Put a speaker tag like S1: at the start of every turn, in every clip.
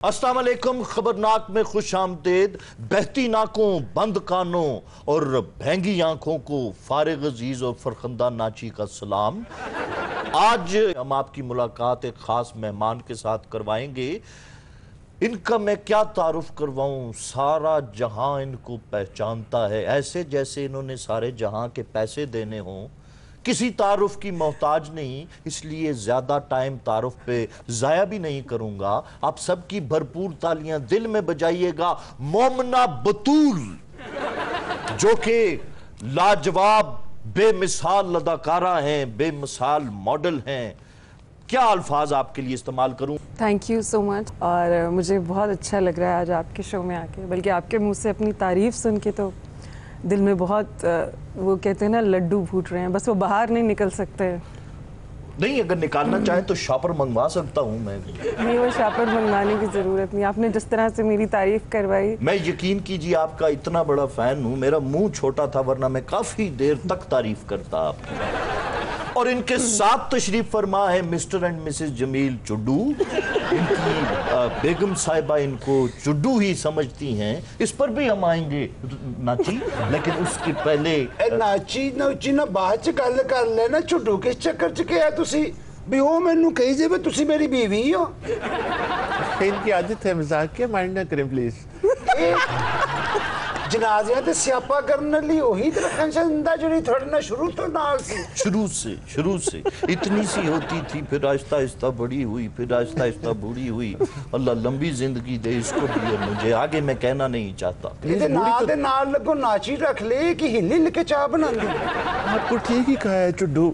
S1: अस्सलाम वालेकुम। खबरनाक में खुश आमदेद। बहती नाकों, बंद कानों और भैंगी आंखों को फारिग अजीज और फरखंदा नाची का सलाम। आज हम आपकी मुलाकात एक खास मेहमान के साथ करवाएंगे। इनका मैं क्या तारुफ करवाऊं, सारा जहां इनको पहचानता है, ऐसे जैसे इन्होंने सारे जहां के पैसे देने हों। किसी तारुफ की मोहताज नहीं, इसलिए ज्यादा टाइम तारुफ पे जाया भी नहीं करूंगा। आप सबकी भरपूर तालियां दिल में बजाइएगा मोमना बतूल, जो कि लाजवाब बेमिसाल अदाकारा हैं, बेमिसाल मॉडल हैं। क्या अल्फाज आपके लिए इस्तेमाल करूं?
S2: Thank you so much. और मुझे बहुत अच्छा लग रहा है आज आपके शो में आके, बल्कि आपके मुंह से अपनी तारीफ सुन के तो दिल में बहुत वो कहते हैं ना, लड्डू फूट रहे हैं, बस वो बाहर नहीं निकल सकते।
S1: नहीं, अगर निकालना चाहे तो शॉपर मंगवा सकता हूं मैं।
S2: नहीं, वो शॉपर मंगवाने की जरूरत नहीं। आपने जिस तरह से मेरी तारीफ करवाई, मैं
S1: यकीन कीजिए आपका इतना बड़ा फैन हूं। मेरा मुंह छोटा था, वरना मैं काफी देर तक तारीफ करता आपकी। और इनके साथ तशरीफ फरमा है मिस्टर एंड मिसेस जमील चुड्डू। इनकी बेगम साहिबा इनको चुड्डू ही समझती हैं। इस पर भी हम आएंगे नाची, लेकिन उसके पहले
S3: नाची नौची ना बाद च गल कर लेना। चुड्डू किस चक्कर च गया तुसी भी? वो मैनू कही जे तुसी मेरी बीवी हो।
S4: इनकी आदत है मजाक के, माइंड ना करें प्लीज।
S3: जनाजियां ते स्यापा करने लिए वही रखन चंदा जुड़ी थोड़ी ना शुरू तो नाल सी।
S1: शुरू से इतनी सी होती थी, फिर आहिस्ता आहिस्ता बड़ी हुई, फिर आहिस्ता आहिस्ता बूढ़ी हुई। अल्लाह लंबी जिंदगी दे इसको भी और मुझे। आगे मैं कहना नहीं चाहता।
S3: ये नाल दे नाल लगो नाची रख ले कि हिली लिखे चाह बना दे।
S4: आपको ठीक ही कहा है चुड्डू,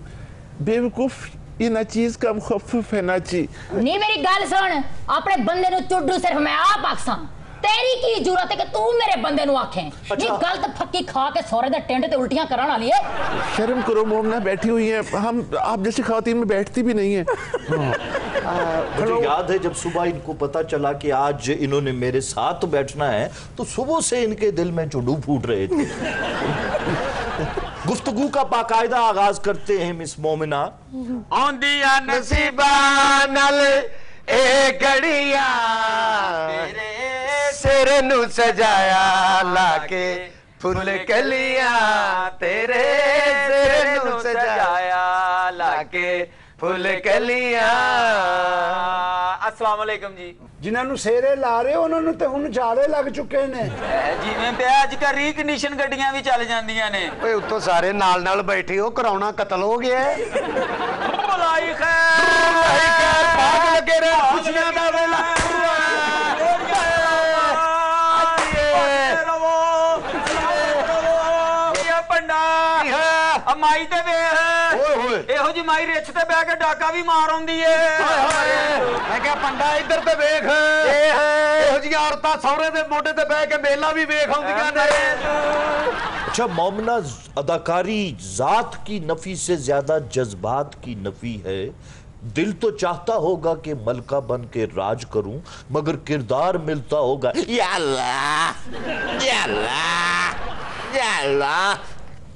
S4: बेवकूफ ये ना चीज का मुखफ्फिफ है नाची।
S5: नहीं मेरी गल सुन, अपने बंदे नु चुड्डू सिर्फ मैं आप आखसां। तेरी की जरूरत है कि तू मेरे बंदे नु आखे? नहीं गलत फक्की खा के सोरे दे टेंट ते उल्टियां करन वाली है।
S4: शर्म करो मोमना, बैठी हुई है। हम आप जैसी खातिन में बैठती भी नहीं है।
S1: मुझे याद है जब सुबह इनको पता चला कि आज इन्होंने मेरे साथ बैठना है, तो सुबह से इनके दिल में चुड्डू फूट रहे थे। गुफ्तगू का बाकायदा आगाज करते हैं मिस मोमिना।
S6: आंदिया नसीबा नाल ए घड़िया तेरे सिर नु सजाया लाके फुल कलिया, तेरे सिर नु सजाया लाके फुल कलिया। अस्सलाम वालेकुम जी।
S3: जिन्होंने सेरे ला रहे उन्होंने तो हुण जाले लग चुके ने।
S6: जिवें पे आज का रीकंडीशन गड्डियां भी चल जांदियां ने।
S7: ओए उत्तों सारे नाल नाल बैठे हो, कराउना कत्ल हो गया है।
S6: भलाई खैर
S7: भाग लगे रहे, खुशियां दा वेला।
S6: माई ते वेख, एहो जी माई रिछ ते बैठ के डाका भी मार आउंदी है।
S7: मैं क्या पंडा इधर ते वेख, एहो जी औरतां सौरे दे मोढे ते बैठ के मेला भी वेख आउंदियां ने।
S1: अच्छा मोमना, अदाकारी जात की नफी से ज्यादा जज्बात की नफी है। दिल तो चाहता होगा कि मलका बन के राज करूं, मगर किरदार मिलता होगा या अल्लाह या अल्लाह या अल्लाह।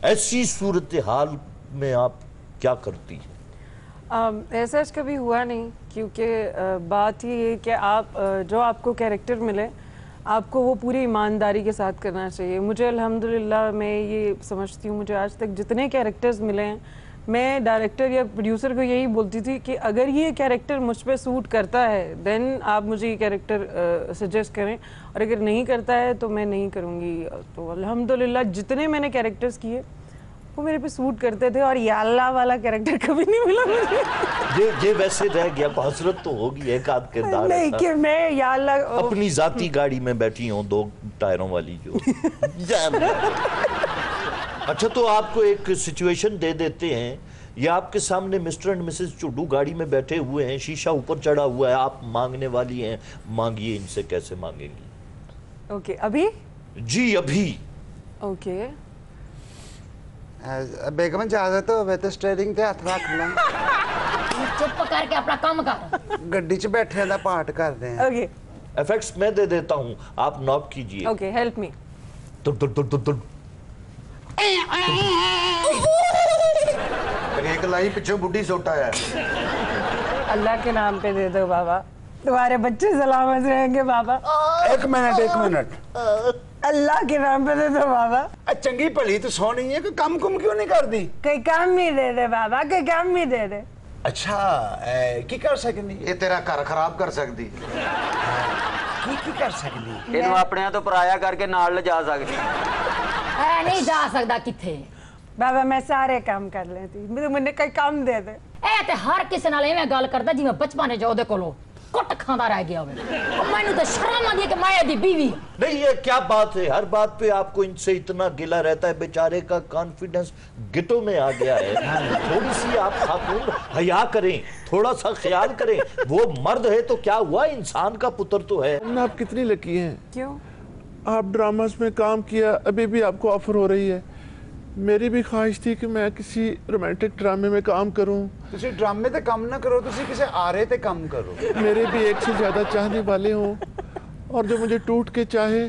S1: ऐसी सूरत हाल में आप क्या करती हैं?
S2: ऐसा कभी हुआ नहीं, क्योंकि बात ये है कि आप जो आपको कैरेक्टर मिले आपको वो पूरी ईमानदारी के साथ करना चाहिए। मुझे अल्हम्दुलिल्लाह मैं ये समझती हूँ, मुझे आज तक जितने कैरेक्टर्स मिले हैं, मैं डायरेक्टर या प्रोड्यूसर को यही बोलती थी कि अगर ये कैरेक्टर मुझ पे सूट करता है देन आप मुझे ये कैरेक्टर सजेस्ट करें, और अगर नहीं करता है तो मैं नहीं करूँगी। तो अल्हम्दुलिल्लाह जितने मैंने कैरेक्टर्स किए वो मेरे पे सूट करते थे, और या अल्लाह वाला कैरेक्टर कभी नहीं मिला मुझे।
S1: ये वैसे रह गया, हसरत तो होगी एक आध किरदार
S2: नहीं कि मैं या अल्लाह
S1: अपनी जाती गाड़ी में बैठी हूँ 2 टायरों वाली जो। अच्छा, तो आपको एक सिचुएशन दे देते हैं। ये आपके सामने मिस्टर एंड मिसेस चुड्डू गाड़ी में बैठे हुए हैं, शीशा ऊपर चढ़ा हुआ है, आप मांगने वाली हैं। मांगिए इनसे, कैसे मांगेंगी?
S2: ओके, अभी?
S1: जी अभी।
S2: ओके।
S3: बेगम इजाजत हो तो स्टीयरिंग ते हाथ रख ला।
S5: चुप करके अपना काम कर।
S3: गड्डी च बैठे दा पाठ कर रहे हैं।
S2: ओके,
S1: इफेक्ट्स मैं दे देता हूँ, आप नॉक कीजिए।
S2: Okay, help me.
S7: एक लाई पीछे बुढ़ी सोटा है।
S2: अल्लाह के नाम पे दे दो बाबा। तुम्हारे बच्चे सलामत रहेंगे बाबा।
S3: एक मिनट
S2: अल्लाह के नाम पे दे दो बाबा।
S3: चंगी भली तो सोनी है कि काम कुम क्यों नहीं कर दी?
S2: कोई काम ही दे दे बाबा, कोई काम ही दे दे।
S3: अच्छा की कर सकनी?
S7: ये तेरा घर खराब कर सकती
S3: की कर सकनी?
S6: ਇਹਨੂੰ ਆਪਣਿਆਂ ਤੋਂ ਪਰਾਇਆ ਕਰਕੇ ਨਾਲ ਲਿਜਾ ਸਕਦੀ।
S5: ਐ ਨਹੀਂ ਜਾ ਸਕਦਾ ਕਿੱਥੇ।
S2: बाबा मैं सारे काम कर लेती, मुझे कोई काम दे दे।
S5: ਇਹ ਤੇ ਹਰ ਕਿਸੇ ਨਾਲ ਐਵੇਂ ਗੱਲ ਕਰਦਾ ਜਿਵੇਂ ਬਚਪਨ 'ਚ ਉਹਦੇ ਕੋਲੋਂ ਕੁੱਟ ਖਾਂਦਾ ਰਹਿ ਗਿਆ ਹੋਵੇ। ਉਹ ਮੈਨੂੰ ਤਾਂ ਸ਼ਰਮ ਆਉਂਦੀ ਹੈ ਕਿ ਮੈਂ ਇਹਦੀ बीवी।
S1: नहीं ये क्या बात है, हर बात पे आपको इनसे इतना गिला रहता है। बेचारे का कॉन्फिडेंस गिटो में आ गया है। थोड़ी सी आप खातून हया करें, थोड़ा सा ख्याल करें। वो मर्द है तो क्या हुआ, इंसान का पुत्र तो है।
S4: आप कितनी लकी हैं।
S2: क्यों?
S4: आप ड्रामास में काम किया, अभी भी आपको ऑफर हो रही है। मेरी भी ख्वाहिश थी कि मैं किसी रोमांटिक ड्रामे में काम करूं।
S3: तुसी ड्रामे ते काम ना करो, तुसी किसी आरे ते काम करो।
S4: मेरे भी एक से ज्यादा चाहने वाले हों और जो मुझे टूट के चाहे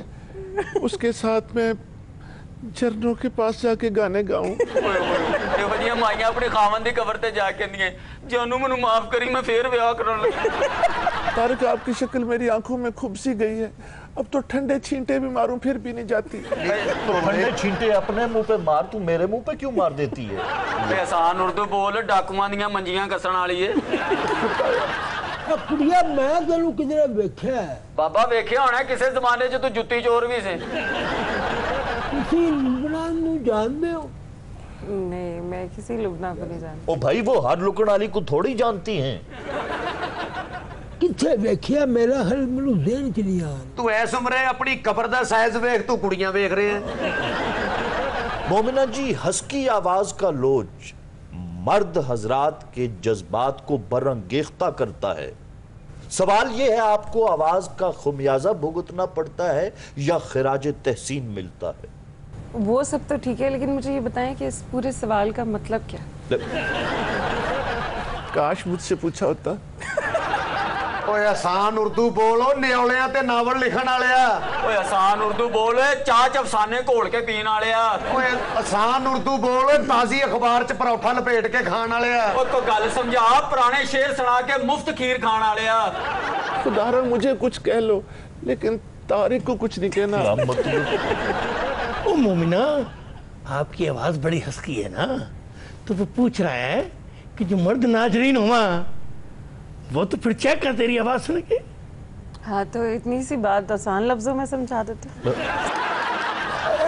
S4: उसके साथ मैं झरनों के पास जाके गाने गाऊं।
S6: ਇਹੋ ਜਿਹੀਆਂ ਮਾਈਆਂ ਆਪਣੇ ਖਾਵਨ ਦੀ ਕਬਰ ਤੇ ਜਾ ਕੇ ਕਹਿੰਦੀਆਂ ਜਾਨੂ ਮੈਨੂੰ ਮਾਫ ਕਰੀ ਮੈਂ ਫੇਰ ਵਿਆਹ ਕਰਨ ਲੱਗੀ।
S4: तारक आपकी शक्ल मेरी आंखों में खुब सी गई है। अब तो ठंडे छींटे भी मारूं फिर भी नहीं जाती।
S1: तो ठंडे छींटे अपने मुंह पे मार, तू मेरे मुंह पे क्यों मार देती है?
S6: ਤੇ ਆਸਾਨ ਉਰਦੂ ਬੋਲ, ਡਾਕੂਆਂ ਦੀਆਂ ਮੰਜੀਆਂ ਕੱਸਣ ਵਾਲੀ ਏ।
S8: ਕੁੜੀਆ ਮੈਂ ਤੈਨੂੰ ਕਿਧਰੇ ਵੇਖਿਆ?
S6: ਬਾਬਾ ਵੇਖਿਆ ਹੋਣਾ ਕਿਸੇ ਜ਼ਮਾਨੇ 'ਚ ਤੂੰ ਜੁੱਤੀ ਚੋਰ ਵੀ ਸੀ।
S8: ਤੁਸੀਂ ਲੁਬਨਾਨ ਨੂੰ ਜਾਣਦੇ ਹੋ?
S2: नहीं मैं किसी लुबना को नहीं जानती।
S1: ओ भाई वो हर लुकन वाली को थोड़ी जानती हैं।
S8: ਕਿੱਥੇ ਵੇਖਿਆ? ਮੇਰਾ ਹਲ ਮੈਨੂੰ ਜ਼ਿਹਨ ਚ ਨਹੀਂ ਆ।
S7: ਤੂੰ ਐਸ ਉਮਰੇ ਆਪਣੀ ਕਬਰ ਦਾ ਸਾਈਜ਼ ਵੇਖ, ਤੂੰ ਕੁੜੀਆਂ ਵੇਖ ਰਿਹਾ।
S1: मोमिना जी, हस्की आवाज का लोच मर्द हजरात के जज्बात को बरंगेख्ता करता है। सवाल यह है, आपको आवाज का खुमियाजा भुगतना पड़ता है या खिराज तहसीन मिलता है?
S2: वो सब तो ठीक है, लेकिन मुझे ये बताएं कि इस पूरे सवाल का मतलब क्या?
S4: काश मुझसे पूछा होता।
S7: ਓਏ ਆਸਾਨ ਉਰਦੂ ਬੋਲੋ, ਨਿਉਲਿਆਂ ਤੇ ਨਾਵਲ ਲਿਖਣ ਵਾਲਿਆ।
S6: ਓਏ ਆਸਾਨ ਉਰਦੂ ਬੋਲ, ਚਾਹ ਚ ਅਫਸਾਨੇ ਘੋਲ ਕੇ ਪੀਣ ਵਾਲਿਆ।
S7: ਓਏ ਆਸਾਨ ਉਰਦੂ ਬੋਲ, ਤਾਜ਼ੀ ਅਖਬਾਰ 'ਚ ਪਰੌਠਾ ਲਪੇਟ ਕੇ ਖਾਣ ਵਾਲਿਆ।
S6: ਓ ਕੋਈ ਗੱਲ ਸਮਝਾ, ਪੁਰਾਣੇ ਸ਼ੇਰ ਸੁਣਾ ਕੇ ਮੁਫਤ खीर खाण वालिया।
S4: खुदारा मुझे कुछ कह लो, लेकिन तारिक को कुछ नहीं कहना।
S8: ओ मोमिना, आपकी आवाज बड़ी हस्की है ना, तो वो पूछ रहा है कि जो मर्द नाजरीन हुआ वो तो फिर चेक कर तेरी आवाज सुन के।
S2: हाँ तो इतनी सी बात आसान लफ्जों में समझा देते।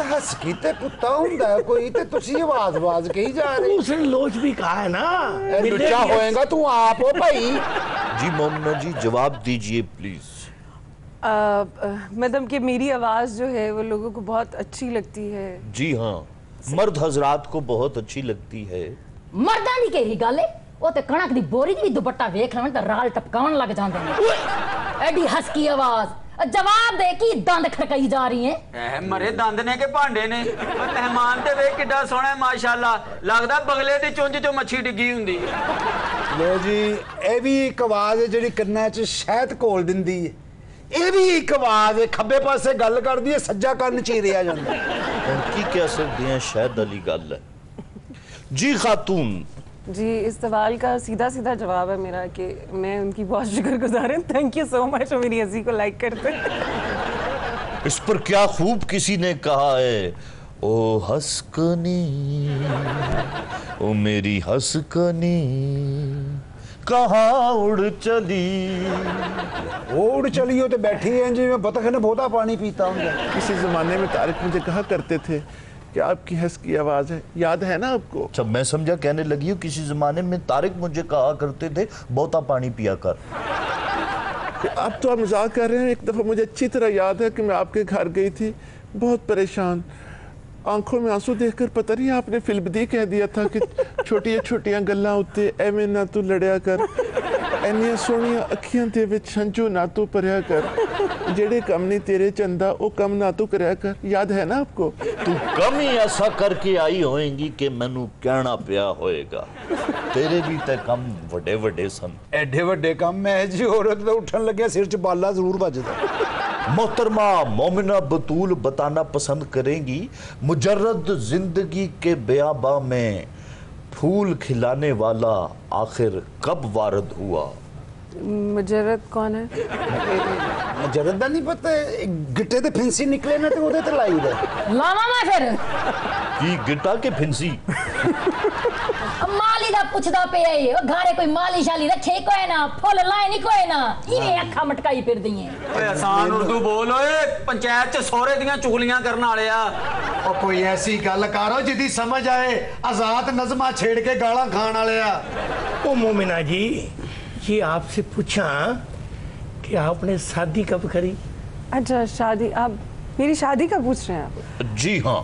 S3: हस्की ते कुत्ता हुंदा है कोई, ते तुसी आवाज कही जा रही।
S8: उसने लोच भी कहा है ना।
S3: लुच्चा होएगा तू आप हो भाई।
S1: जी मोमिना जी जवाब दीजिए प्लीज।
S2: मतलब कि मेरी आवाज़ जो है वो लोगों को बहुत अच्छी लगती है।
S1: जी हाँ, मर्द हजरात को बहुत अच्छी लगती है।
S5: ਮਰਦਾਂ ਦੀ ਕਿਹੜੀ ਗੱਲ ਏ? ਉਹ ਤੇ ਕਣਕ ਦੀ ਬੋਰੀ ਦੀ ਵੀ ਦੁਪੱਟਾ ਵੇਖ ਲੈਣ ਤਾਂ ਰਾਲ ਟਪਕਾਉਣ ਲੱਗ ਜਾਂਦੇ ਨੇ। ਐਡੀ ਹਸਕੀ ਆਵਾਜ਼, ਜਵਾਬ ਦੇ ਕੀ ਦੰਦ ਖੜਕਾਈ ਜਾ ਰਹੀ ਹੈ?
S6: ਐ ਮਰੇ ਦੰਦ ਨੇ ਕਿ ਭਾਂਡੇ ਨੇ? ਮਹਿਮਾਨ ਤੇ ਵੇਖ ਕਿੱਡਾ ਸੋਹਣਾ ਮਾਸ਼ਾਅੱਲਾ, ਲੱਗਦਾ ਬਗਲੇ ਦੀ ਚੁੰਝ ਚੋਂ ਮੱਛੀ ਡਿੱਗੀ ਹੁੰਦੀ।
S3: ਲੋ ਜੀ, ਇਹ ਵੀ ਇੱਕ ਆਵਾਜ਼ ਹੈ ਜਿਹੜੀ ਕੰਨਾਂ 'ਚ ਸ਼ਹਿਦ ਘੋਲ ਦਿੰਦੀ ਹੈ। ਇਹ ਵੀ ਇੱਕ ਆਵਾਜ਼ ਹੈ, ਖੱਬੇ ਪਾਸੇ ਗੱਲ ਕਰਦੀ ਹੈ, ਸੱਜਾ ਕੰਨ ਚੀਰਿਆ ਜਾਂਦਾ।
S1: उनकी कह सकते हैं शायद अली गल है। जी खातून
S2: जी, इस सवाल का सीधा सीधा जवाब है मेरा कि मैं उनकी बहुत शुक्रगुजार हूँ। थैंक यू सो मच, वो मेरी हंसी को लाइक करते हैं।
S1: इस पर क्या खूब किसी ने कहा है, ओ हंसकनी ओ मेरी हंसकनी कहाँ उड़ चली।
S3: उड़ चली हो तो बैठी है जी, मैं बतख ने बहुता पानी पीता हूँ।
S4: किसी जमाने में तारिक मुझे कहा करते थे कि आपकी हंसकी आवाज है, याद है ना आपको?
S1: अच्छा मैं समझा कहने लगी हूँ किसी जमाने में तारिक मुझे कहा करते थे बहुता पानी पिया कर।
S4: अब तो आप मजाक कर रहे हैं। एक दफ़ा मुझे अच्छी तरह याद है कि मैं आपके घर गई थी, बहुत परेशान, आंखों में आंसू देखकर पता नहीं आपने फिल्बदी कह दिया था कि छोटिया छोटिया गल्लां उत्ते एवें ना तू लड़िया कर, एनिया सोहणियां अखियां दे विच हंझू ना तू भरिया कर, जेड़े कम नहीं तेरे चंदा ओ कम ना तू करया कर। याद है ना आपको?
S1: तू कम ही ऐसा करके आई होएगी कि मैनू कहना पिया होएगा। तेरे भी ते कम वड्डे वड्डे सन।
S3: एडे वड्डे कम है जी, औरत तो उठन लगे सिर च बाला जरूर बजदा।
S1: मोहतरमा मोमिना बतूल बताना पसंद करेंगी, मुजर्रद जिंदगी के बेआबा में फूल खिलाने वाला आखिर कब वारद हुआ?
S2: मुजरत कौन है?
S3: मुजरत दा नहीं पता, गिट्टे ते फिंसी निकले ना ते ओदे ते लाई दे
S5: लावा मैं फिर
S1: की गिटा के फिंसी
S5: माली दा पुछदा पे ये ओ घरे कोई माली शाली रखे कोई ना, फुल लाए नहीं कोई ना, इवे अखा मटकाई फिर दी है।
S6: ओए आसान उर्दू बोल ओए, पंचायत च सोहरे दियां चुगलियां करन वाले आ।
S7: ओ कोई ऐसी गल करो जिदी समझ आए, आजाद नज़मा छेड़ के गालां खान वाले आ।
S8: ओ मोमिना जी, ये आपसे पूछा कि आपने शादी कब करी?
S2: अच्छा शादी, आप मेरी शादी का पूछ रहे हैं आप?
S1: जी हाँ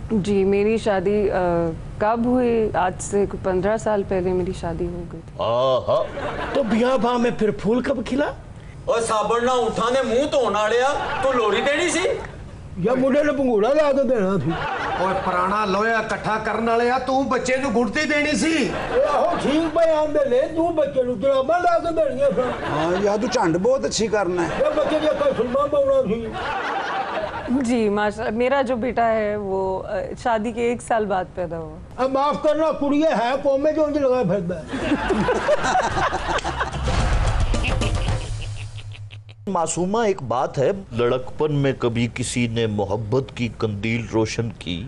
S2: जी, मेरी शादी कब हुई? आज से 15 साल पहले मेरी शादी हो गई थी।
S1: आहा
S8: तो ब्याह बाह में फिर फूल कब खिला?
S6: ओए साबण ना उठा ने मुंह धोण वाले आ, तू लोरी देनी सी
S9: या मुंडे ने पंगूड़ा ला के देना थी।
S7: ओए पुराना लोया इकट्ठा करन वाले आ, तू बच्चे नू गुड़ती देनी सी।
S9: आहो ठीक बयान दे ले, तू बच्चे नू जराबां ला के देनियां सन।
S3: हाँ यार तू झंड बहुत अच्छी करना है।
S9: ये बच्चे दी कोई फिल्मां पाउणा सी।
S2: जी माशा, मेरा जो बेटा है वो शादी के 1 साल बाद पैदा हुआ।
S9: अब माफ करना, कुड़िए है कोमे जो उंज लगा फिरदा
S1: मासूमा, एक बात है, लड़कपन में कभी किसी ने मोहब्बत की कंदील रोशन की?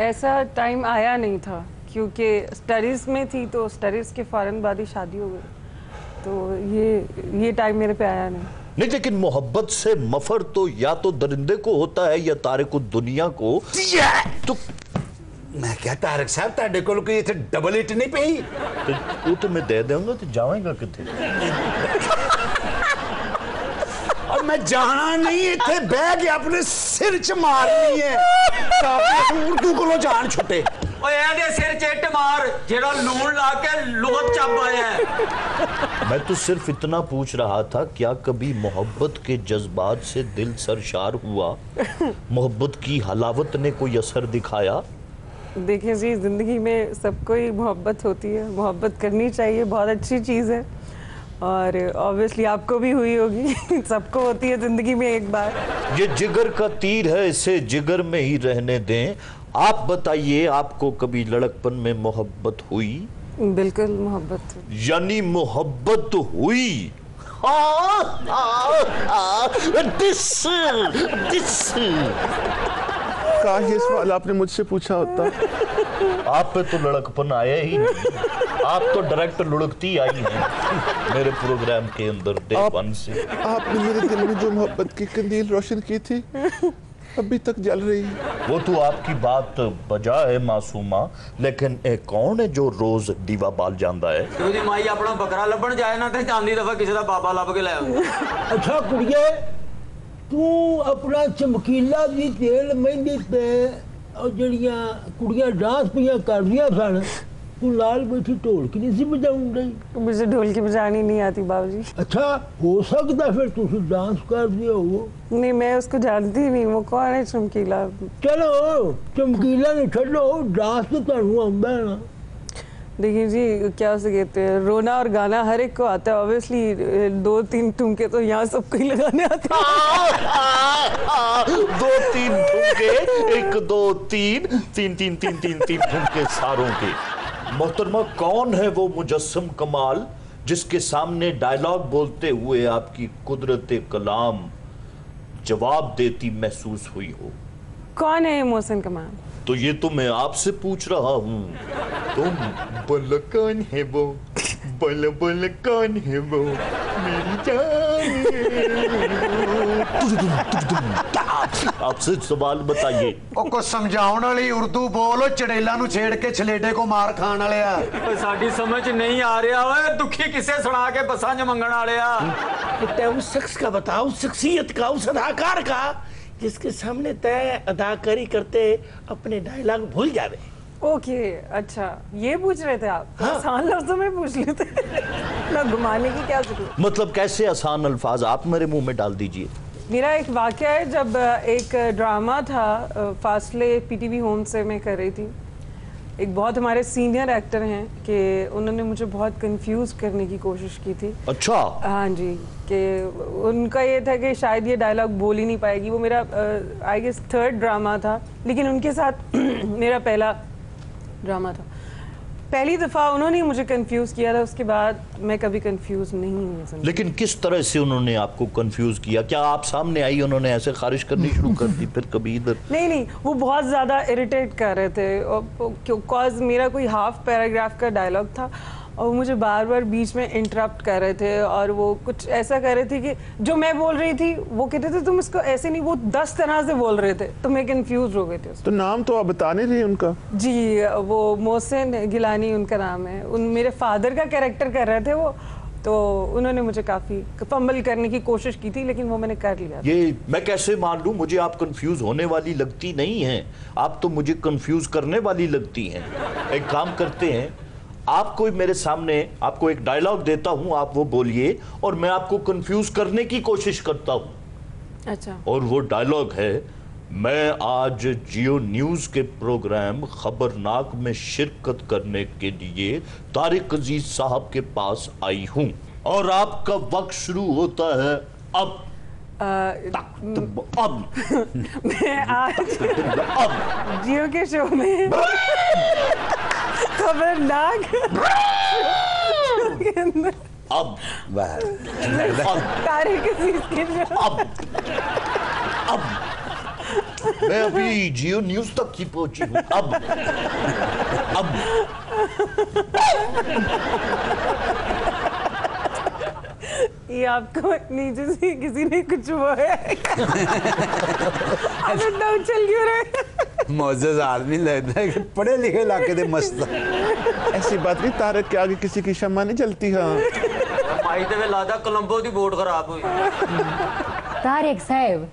S2: ऐसा टाइम आया नहीं था क्योंकि स्टडीज़ में थी, तो स्टडीज़ के फ़ौरन बाद ही शादी हो गई, तो ये टाइम मेरे पे आया नहीं।
S1: नहीं, लेकिन मोहब्बत से मफर तो या तो दरिंदे को होता है या तारे को दुनिया को। तो
S3: मैं क्या तारक साहब ताडे कोल कोई इथे डबल हिट नहीं पई?
S1: वो तो मैं दे दूंगा, तो जाएगा किथे?
S3: और मैं जाना नहीं, इथे बह के अपने सिर च मारनी है ताकि उर्दू कोलो जान छुटे।
S6: ओए एदे सिर चिट मार जेड़ा लूण ला के लुगत चप आया है।
S1: मैं तो सिर्फ इतना पूछ रहा था, क्या कभी मोहब्बत के जज्बात से दिल सरशार हुआ? मोहब्बत की हलावत ने कोई असर दिखाया?
S2: देखिए जी, ज़िंदगी में सबको ही मोहब्बत होती है, मोहब्बत करनी चाहिए, बहुत अच्छी चीज़ है, और ऑब्वियसली आपको भी हुई होगी सबको होती है ज़िंदगी में एक बार।
S1: ये जिगर का तीर है, इसे जिगर में ही रहने दें। आप बताइए, आपको कभी लड़कपन में मोहब्बत हुई?
S2: बिल्कुल मोहब्बत।
S1: यानी मोहब्बत हुई?
S4: काश ये सवाल आपने मुझसे पूछा होता।
S1: आप पे तो लड़कपन आया ही नहीं, आप तो डायरेक्ट लुढ़कती आई हैं मेरे प्रोग्राम के अंदर डे वन से।
S4: आपने मेरे दिल में जो मोहब्बत की कंदील रोशन की थी अभी तक जल रही है।
S1: वो तो आपकी बात बजा है मासूमा, लेकिन कौन है जो रोज दीवा बाल जांदा है?
S6: ਉਹਦੀ ਮਾਈ ਆਪਣਾ ਬੱਕਰਾ ਲੱਭਣ ਜਾਏ ਨਾ ਤੇ ਜਾਂਦੀ ਦਫਾ ਕਿਸੇ ਦਾ ਬਾਬਾ ਲੱਭ ਕੇ ਲੈ ਆਉਂਦੀ।
S9: अच्छा कुड़िए, तू अपना चमकीला दी तेल मेहंदी ते और जड़ियां कुड़ियां डांस पियां कर रही सन, तू लाल बैठी ढोलकी नहीं सी बजाउं रही?
S2: मुझे ढोलकी बजानी नहीं आती बाबूजी।
S9: अच्छा हो सकता फिर तुसी डांस कर दिए हो?
S2: नहीं, मैं उसको जानती ही नहीं, वो कौन है चमकीला?
S9: चलो चमकीला नहीं छो, डांस तो तुहानू आंदा है ना।
S2: देखिए जी, क्या उसे कहते हैं, रोना और गाना हर एक को आता है, ऑब्वियसली 2-3 ठुमके तो यहाँ सबको ही लगाने आते हैं।
S1: 2-3 ठुमके, 1 2 3 3 3 3 3 3 ठुमके सारों के। मोहतरमा, कौन है वो मुजस्सम कमाल जिसके सामने डायलॉग बोलते हुए आपकी कुदरत कलाम जवाब देती महसूस हुई हो?
S2: कौन है ये मोहसिन कमाल?
S1: तो ये तो मैं आपसे पूछ रहा हूँ। तुम बोलो कौन है वो, बोलो बोलो कौन है वो मेरी जान। आपसे सवाल बताइए।
S7: ओ को समझाउण वाली उर्दू बोल, चड़ेला नु छेड़ के छलेडे को मार खान वाले आ।
S6: ओए साडी समझ नहीं आ रहा, ओए दुखी किसे सुना के बसां च मंगण वाले आ।
S8: उस शख्स का बताओ, उस शख्सियत का, उस अदाकार का जिसके सामने तय अदाकारी करते अपने डायलॉग भूल जावे।
S2: ओके, अच्छा ये पूछ रहे थे आप? हाँ? आसान लफ्जों में पूछ लेते ना, घुमाने की क्या जरूरत?
S1: मतलब कैसे आसान अल्फाज आप मेरे मुंह में डाल दीजिए।
S2: मेरा एक वाकया है, जब एक ड्रामा था फासले पीटीवी होम से मैं कर रही थी। एक बहुत हमारे सीनियर एक्टर हैं कि उन्होंने मुझे बहुत कंफ्यूज करने की कोशिश की थी।
S1: अच्छा।
S2: हाँ जी, कि उनका ये था कि शायद ये डायलॉग बोल ही नहीं पाएगी। वो मेरा आई गेस 3rd ड्रामा था, लेकिन उनके साथ मेरा पहला ड्रामा था। पहली दफ़ा उन्होंने मुझे कंफ्यूज किया था, उसके बाद मैं कभी कंफ्यूज नहीं हुई।
S1: लेकिन किस तरह से उन्होंने आपको कंफ्यूज किया? क्या आप सामने आई, उन्होंने ऐसे खारिज करनी शुरू कर दी, फिर कभी इधर?
S2: नहीं, वो बहुत ज़्यादा इरिटेट कर रहे थे, कॉज मेरा कोई हाफ पैराग्राफ का डायलॉग था और मुझे बार बार बीच में इंटरप्ट कर रहे थे, और वो कुछ ऐसा कर रहे थे कि जो मैं बोल रही थी वो कहते थे तुम इसको ऐसे नहीं, वो 10 तरह से बोल रहे थे, तो मैं कंफ्यूज हो गई थी।
S4: तो नाम तो आप बता नहीं रही उनका?
S2: जी, वो मोहसिन गिलानी उनका नाम है। उन मेरे फादर का कैरेक्टर कर रहे थे वो, तो उन्होंने मुझे काफ़ी फंबल करने की कोशिश की थी, लेकिन वो मैंने कर लिया।
S1: ये मैं कैसे मान लूं? मुझे आप कंफ्यूज होने वाली लगती नहीं हैं, आप तो मुझे कंफ्यूज करने वाली लगती हैं। एक काम करते हैं, आप कोई मेरे सामने आपको एक डायलॉग देता हूं, आप वो बोलिए और मैं आपको कंफ्यूज करने की कोशिश करता हूं।
S2: अच्छा।
S1: और वो डायलॉग है, मैं आज जियो न्यूज़ के प्रोग्राम खबरनाक में शिरकत करने के लिए तारिक अजीज साहब के पास आई हूं और आपका वक्त शुरू होता है अब। अब
S2: मैं आज जियो के शो में खबरनाक के अंदर
S1: अब
S2: तारिक अजीज के शो
S1: अब मैं अभी जियो न्यूज़ तक ही पहुंची हूँ। अब
S2: ये आपको नीचे से किसी ने कुछ हुआ है? अब इतना उछल क्यों रहे?
S3: मोज़ेज़ आदमी लगता है कि पढ़े लिखे इलाके दे मस्त।
S4: ऐसी बात नहीं, तारक के आगे किसी की शम्मा नहीं जलती। हाँ
S6: भाई ते लादा कोलंबो दी बोट खराब हुई।
S5: तारिक साहब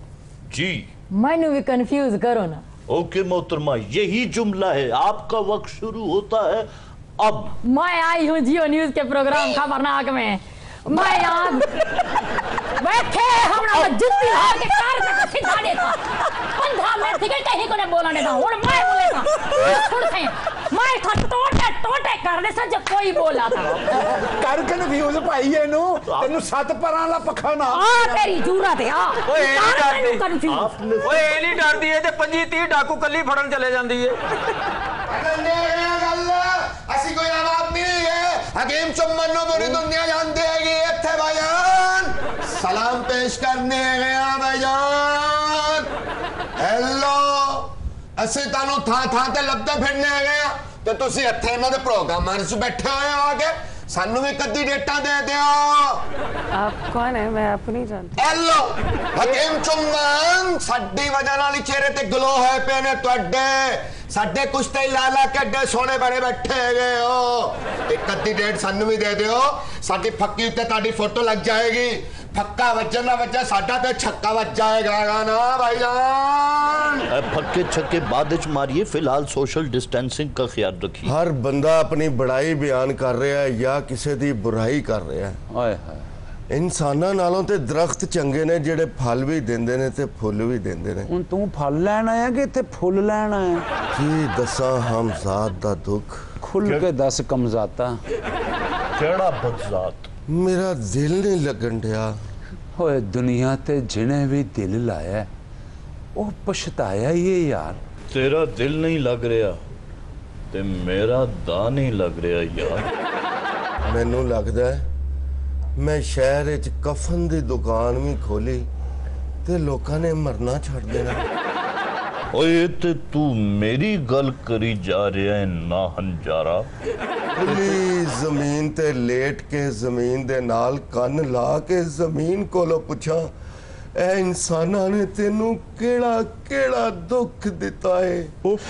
S1: जी,
S5: मैनू भी कंफ्यूज करो ना।
S1: ओके मोहतरमा, यही जुमला है, आपका वक्त शुरू होता है अब।
S5: मैं आई हूँ जियो न्यूज़ के प्रोग्राम खबरनाक में। मैं यहाँ बैठे हमरा जुत्ती हार के कार तक सिखा देता 15 मिनट थी कहीं को ने बोला नहीं था और मैं बोलेगा सुन से मैं था टोटे करने से जब कोई बोला था
S3: कर कन्फ्यूज पाई है नु तेनु 7 परां ला पखा ना
S5: आ तेरी जरूरत है आ
S6: ओए ए नहीं डरदी
S5: कंफ्यूज
S6: ओए ए नहीं डरदी है ते 25-30 डाकू कल्ली फड़न चले जांदी है।
S7: ऐसी कोई आवाज नहीं है। हकीम चुम्मन नो पूरी दुनिया जानती है कि इत्थे भाईजान सलाम पेश करने गया भाईजान। हेलो, ਅਸੀਂ ਤੁਹਾਨੂੰ ਥਾਂ ਤੇ ਲੱਭਦੇ ਫਿਰਨੇ ਆ ਗਏ ਆ ਤੇ ਤੁਸੀਂ ਇੱਥੇ ਇਹਨਾਂ ਦੇ ਪ੍ਰੋਗਰਾਮਾਂ 'ਚ ਬੈਠੇ ਹੋਏ ਹੋ ਆ ਕੇ ਸਾਨੂੰ ਵੀ ਕਦੀ ਡੇਟਾਂ ਦੇ ਦਿਓ।
S2: आप कौन है? मैं आपको नहीं जानती।
S7: हेलो हकीम चुम्मन, साडी वजह नाल ही चेहरे ते ग्लो होए पे ने तुहाडे। साडे कुछ ते लाला के एडे सोहणे बने बैठे गए हो। एक कद्दी डेट सानू भी दे दियो, साडी फक्की ते ताडी फोटो लग जाएगी। फक्का वजन ना वजह साडा ते छक्का वज जाएगा ना भाईजान।
S1: फक्के छक्के बाद च मारिए, फिलहाल सोशल डिस्टेंसिंग का ख्याल रखिए।
S7: हर बंदा अपनी बड़ाई बयान कर रहा है या किसी दी बुराई कर रहा है।
S3: ओए हाय
S7: इंसानां नालों ते दरख्त चंगे ने जेड़े फल भी देंदे ने ते फुल भी देंदे ने।
S3: ਹੁਣ ਤੂੰ ਫਲ ਲੈਣ ਆਇਆ ਕਿ ਇੱਥੇ ਫੁੱਲ ਲੈਣ ਆਇਆ?
S7: की दसा हमजाद दा दुख,
S3: ਖੁੱਲ ਕੇ ਦੱਸ ਕਮਜ਼ਾਤਾ।
S1: केड़ा बदजात?
S7: मेरा दिल नहीं लगन दिया।
S3: ਓਏ ਦੁਨੀਆ ਤੇ ਜਿਹਨੇ ਵੀ ਦਿਲ ਲਾਇਆ ਉਹ ਪਛਤਾਇਆ ਹੀ ਹੈ ਯਾਰ।
S1: तेरा दिल नहीं लग रहा ते मेरा दा नहीं लग रहा यार।
S7: मैनू लगदा है मैं शहर च कफन दी दुकान भी खोली ते लोकां ने मरना छड़ देना।
S1: ओए ते तू मेरी गल करी जा रहा है ना हंजारा?
S7: खुली जमीन ते लेट के जमीन दे नाल कन ला के जमीन कोलों पुछा ए इंसाना ने तेनू केड़ा केड़ा दुख दिता है?
S4: उफ,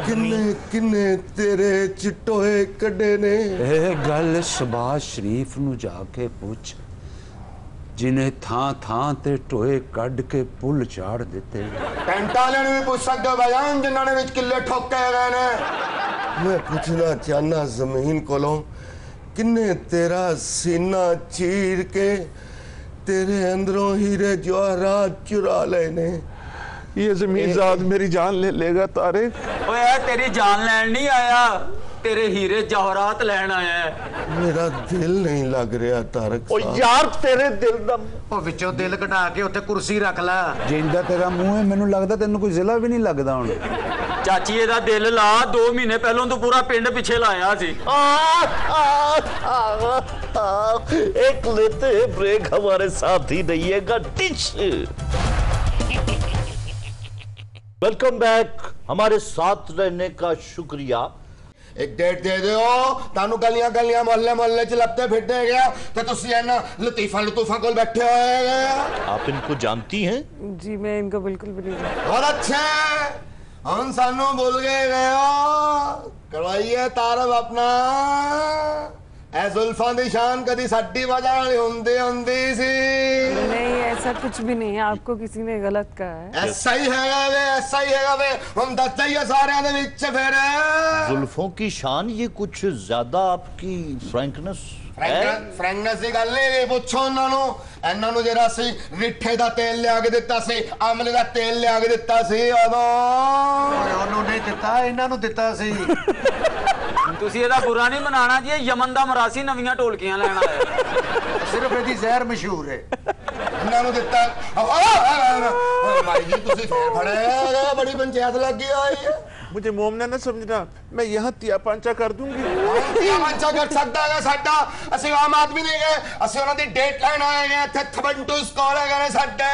S7: किन्ने किन्ने तेरे चिट्टोए कड्डे ने।
S3: ਇਹ ਗੱਲ ਸ਼ਬਾਜ਼ ਸ਼ਰੀਫ ਨੂੰ ਜਾ ਕੇ ਪੁੱਛ ਜਿਨੇ ਥਾਂ ਤੇ ਟੋਏ ਕੱਢ ਕੇ ਪੁੱਲ ਚਾੜ ਦਿੱਤੇ।
S7: ਟੈਂਟਾਂ ਵਾਲਿਆਂ ਨੂੰ ਵੀ ਪੁੱਛ ਸਕਦੇ ਹੋ ਭਾਈਜਾਨ ਜਿਨ੍ਹਾਂ ਨੇ ਵਿੱਚ ਕਿੱਲੇ ਠੋਕੇ ਗਏ ਨੇ। मैं पूछना चाहना जमीन कोलों किन्ने तेरा सीना चीर के तेरे अंदरों हीरे जवाहरात चुरा लेने।
S4: ये जमीनजाद मेरी जान ले लेगा तारिक।
S6: ओए ए तेरी जान लैन नहीं आया, तेरे हीरे जवाहरात लैन आया है।
S7: मेरा दिल नहीं लग रहा तारक
S1: ओ
S7: साहब।
S1: यार तेरे दिल दा
S6: ਉਹ ਵਿੱਚੋਂ ਦਿਲ ਘਟਾ ਕੇ ਉੱਥੇ ਕੁਰਸੀ ਰੱਖ ਲੈ।
S3: ਜਿੰਦਾ ਤੇਰਾ ਮੂੰਹ ਹੈ ਮੈਨੂੰ ਲੱਗਦਾ ਤੈਨੂੰ ਕੋਈ ਜ਼ਿਲ੍ਹਾ ਵੀ ਨਹੀਂ ਲੱਗਦਾ ਹੁਣ।
S6: ਚਾਚੀ ਇਹਦਾ ਦਿਲ ਲਾ 2 ਮਹੀਨੇ ਪਹਿਲਾਂ ਤੋਂ ਪੂਰਾ ਪਿੰਡ ਪਿੱਛੇ ਲਾਇਆ ਸੀ
S1: एक लेते ब्रेक हमारे साथ ही रहिएगा टिच। वेलकम बैक, हमारे साथ रहने का शुक्रिया।
S7: एक डेट दे दो तानू गलियां गलियां मोहल्ले मोहल्ले च लपटे फिरते गया तो तुसी है ना लतीफा लतूफा को बैठे हुए।
S1: आप इनको जानती हैं?
S2: जी मैं इनको बिल्कुल भी नहीं जानती।
S7: बहुत अच्छा हम सानू भूल गए हो करवाइए तारफ अपना ऐ जुल्फां दी शान कदी साडी वजह वाली हुंदी सी।
S2: नहीं ऐसा कुछ भी नहीं है, आपको किसी ने गलत कहा है।
S7: ऐसा ही हैगा वे हम दस जाइए सारे दे विच फिर
S1: जुल्फों की शान, ये कुछ ज्यादा आपकी फ्रैंकनेस
S7: फ्रैंकनेस ਦੀ ਗੱਲ ਨਹੀਂ ਪੁੱਛੋ ਉਹਨਾਂ ਨੂੰ ਜਿਹੜਾ ਸੀ ਰਿੱਠੇ ਦਾ ਤੇਲ ਲਿਆ ਕੇ ਦਿੱਤਾ ਸੀ, ਆਮਲੇ ਦਾ ਤੇਲ ਲਿਆ ਕੇ ਦਿੱਤਾ ਸੀ ਉਦੋਂ
S3: ਉਹਨੂੰ ਨਹੀਂ ਦਿੱਤਾ ਇਹਨਾਂ ਨੂੰ ਦਿੱਤਾ ਸੀ।
S6: ਤੁਸੀਂ ਇਹਦਾ ਬੁਰਾ ਨਹੀਂ ਮਨਾਣਾ ਜੀ, ਇਹ ਯਮਨ ਦਾ ਮਰਾਸੀ ਨਵੀਆਂ ਢੋਲਕੀਆਂ ਲੈਣ ਆਇਆ।
S3: ਸਿਰਫ ਇਹਦੀ ਜ਼ਹਿਰ ਮਸ਼ਹੂਰ ਹੈ।
S7: ਇਹਨਾਂ ਨੂੰ ਦਿੱਤਾ ਮਾਈ ਜੀ ਤੁਸੀਂ ਫੇਰ ਫੜੇ ਬੜੀ ਪੰਚਾਇਤ ਲੱਗੀ ਹੋਈ ਹੈ।
S4: मुझे मोमना न समझना, मैं यहाँ तिया पांचा कर दूंगी।
S7: तिया पांचा कर सकता है साडा, ਅਸੀਂ ਆਮ ਆਦਮੀ ਨਹੀਂ ਗਏ, ਅਸੀਂ ਉਹਨਾਂ ਦੀ ਡੇਟ ਲੈਣ ਆਏ ਹਾਂ ਇੱਥੇ ਥਬੰਟੂਸ ਕੋਲ ਹੈਗੇ ਨੇ ਸਾਡੇ।